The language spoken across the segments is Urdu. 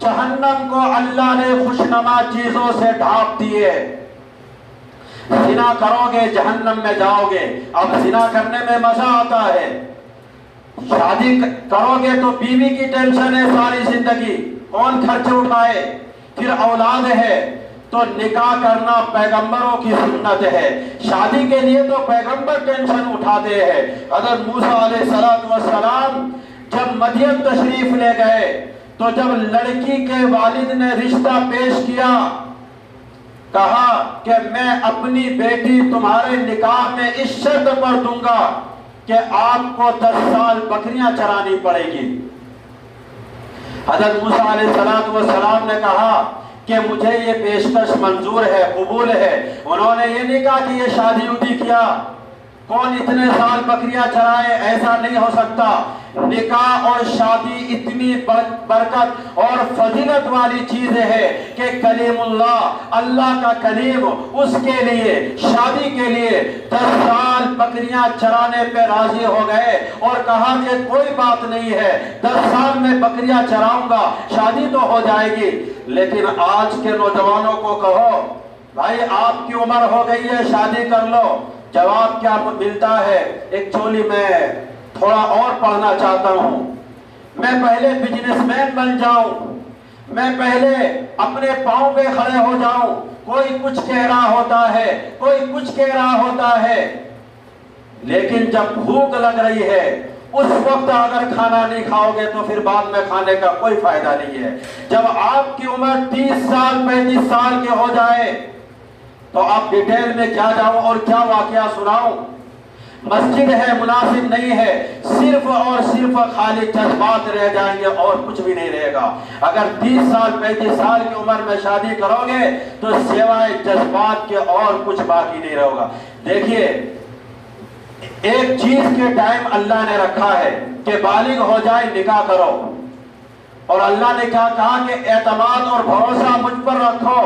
جہنم کو اللہ نے خوشنما چیزوں سے ڈھانپ دیے. زنا کرو گے جہنم میں جاؤ گے. اب زنا کرنے میں مزہ آتا ہے. شادی کرو گے تو بیوی کی ٹینشن ہے ساری زندگی, کون خرچ اٹھائے. پھر اولاد ہے تو نکاح کرنا پیغمبروں کی سنت ہے. شادی کے لیے تو پیغمبر ٹینشن اٹھاتے ہیں. حضرت موسیٰ علیہ السلام جب مدین تشریف لے گئے تو جب لڑکی کے والد نے رشتہ پیش کیا, کہا کہ میں اپنی بیٹی تمہارے نکاح میں اس شرط پر دوں گا کہ آپ کو 10 سال بکریاں چرانی پڑے گی. حضرت موسیٰ علیہ السلام نے کہا کہ مجھے یہ پیشکش منظور ہے, قبول ہے. انہوں نے یہ نہیں کہا کہ یہ شادی ودی کیا, کون اتنے سال بکریاں چرائے, ایسا نہیں ہو سکتا. نکاح اور شادی اتنی برکت اور فضیلت والی چیز ہے کہ کلیم اللہ, اللہ کا کلیم, اس کے لیے شادی کے لیے 10 سال بکریاں چرانے پہ راضی ہو گئے اور کہا کہ کوئی بات نہیں ہے, 10 سال میں بکریاں چراؤں گا, شادی تو ہو جائے گی. لیکن آج کے نوجوانوں کو کہو بھائی آپ کی عمر ہو گئی ہے, شادی کر لو. جواب کیا ملتا ہے, ایکچولی میں تھوڑا اور پڑھنا چاہتا ہوں, میں پہلے بزنس مین بن جاؤں, میں پہلے اپنے پاؤں پہ کھڑے ہو جاؤں. کوئی کچھ کہہ رہا ہوتا ہے, کوئی کچھ کہہ رہا ہوتا ہے, لیکن جب بھوک لگ رہی ہے اس وقت اگر کھانا نہیں کھاؤ گے تو پھر بعد میں کھانے کا کوئی فائدہ نہیں ہے. جب آپ کی عمر 30 سال 35 سال کے ہو جائے تو آپ ڈیٹیل میں کیا جاؤں اور کیا واقعہ سناؤں. مسجد ہے مناسب نہیں ہے, صرف اور صرف خالی جذبات رہ جائیں گے اور کچھ بھی نہیں رہے گا. اگر 30 سال 35 سال کی عمر میں شادی کرو گے تو سوائے جذبات کے اور کچھ باقی نہیں رہے گا. دیکھیے ایک چیز کے ٹائم اللہ نے رکھا ہے کہ بالغ ہو جائے نکاح کرو, اور اللہ نے کیا کہا کہ اعتماد اور بھروسہ مجھ پر رکھو.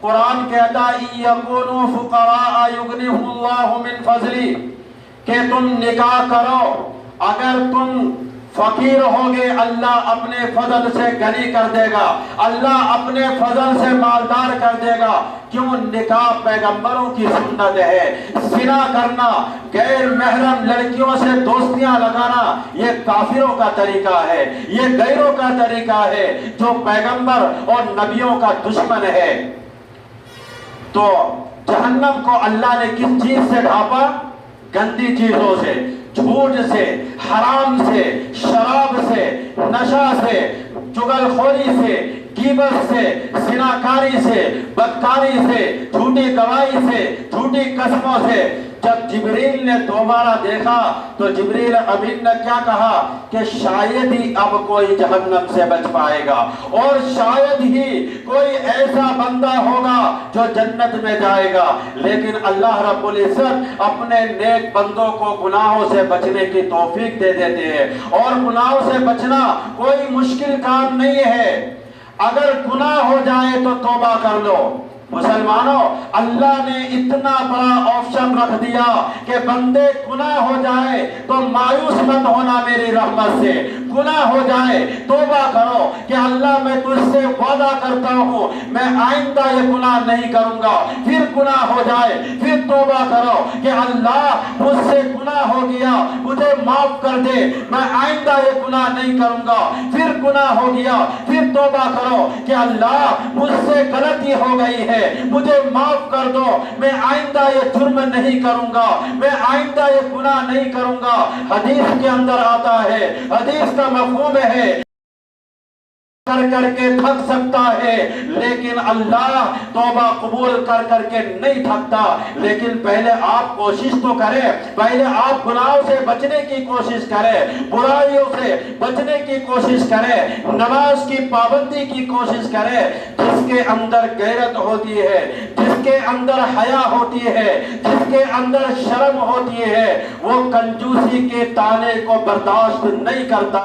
قرآن کہتا ہے یکونوا فقراء یغنیہم اللہ من فضلی, کہ تم نکاح کرو, اگر تم فقیر ہوگے اللہ اپنے فضل سے غنی کر دے گا, اللہ اپنے فضل سے مالدار کر دے گا. کیوں؟ نکاح پیغمبروں کی سنت ہے. زنا کرنا, غیر محرم لڑکیوں سے دوستیاں لگانا یہ کافروں کا طریقہ ہے, یہ غیروں کا طریقہ ہے جو پیغمبر اور نبیوں کا دشمن ہے. تو جہنم کو اللہ نے کس چیز سے ڈھانپا؟ گندی چیزوں سے, جھوٹ سے, حرام سے, شراب سے, نشہ سے, چغل خوری سے, غیبت سے, زناکاری سے, بدکاری سے, جھوٹی گواہی سے, جھوٹی قسموں سے. جب جبریل نے دوبارہ دیکھا تو جبریل امین نے کیا کہا کہ شاید ہی اب کوئی جہنم سے بچ پائے گا, اور شاید ہی کوئی ایسا بندہ ہوگا جو جنت میں جائے گا. لیکن اللہ رب العزت اپنے نیک بندوں کو گناہوں سے بچنے کی توفیق دے دیتے ہیں, اور گناہوں سے بچنا کوئی مشکل کام نہیں ہے. اگر گناہ ہو جائے تو توبہ کر لو. مسلمانوں, اللہ نے اتنا بڑا آپشن رکھ دیا کہ بندے گناہ ہو جائے تو مایوس مت ہونا میری رحمت سے. گناہ ہو جائے توبہ کرو کہ اللہ میں تجھ سے وعدہ کرتا ہوں میں آئندہ یہ گناہ نہیں کروں گا. پھر گناہ ہو جائے پھر توبہ کرو کہ اللہ مجھ سے گناہ ہو گیا, مجھے معاف کر دے, میں آئندہ یہ گناہ نہیں کروں گا. پھر گناہ ہو گیا پھر توبہ کرو کہ اللہ مجھ سے غلطی ہو گئی ہے, مجھے معاف کر دو, میں آئندہ یہ جرم نہیں کروں گا, میں آئندہ یہ گناہ نہیں کروں گا. حدیث کے اندر آتا ہے, حدیث کا مفہوم ہے کر کے تھک سکتا ہے لیکن اللہ توبہ قبول کر کے نہیں تھکتا. لیکن پہلے آپ کوشش تو کریں, پہلے آپ گناہوں سے بچنے کی کوشش کریں, برائیوں سے بچنے کی کوشش کریں, نماز کی پابندی کی کوشش کریں. جس کے اندر غیرت ہوتی ہے, جس کے اندر حیا ہوتی ہے, جس کے اندر شرم ہوتی ہے, وہ کنجوسی کے طعنے کو برداشت نہیں کرتا.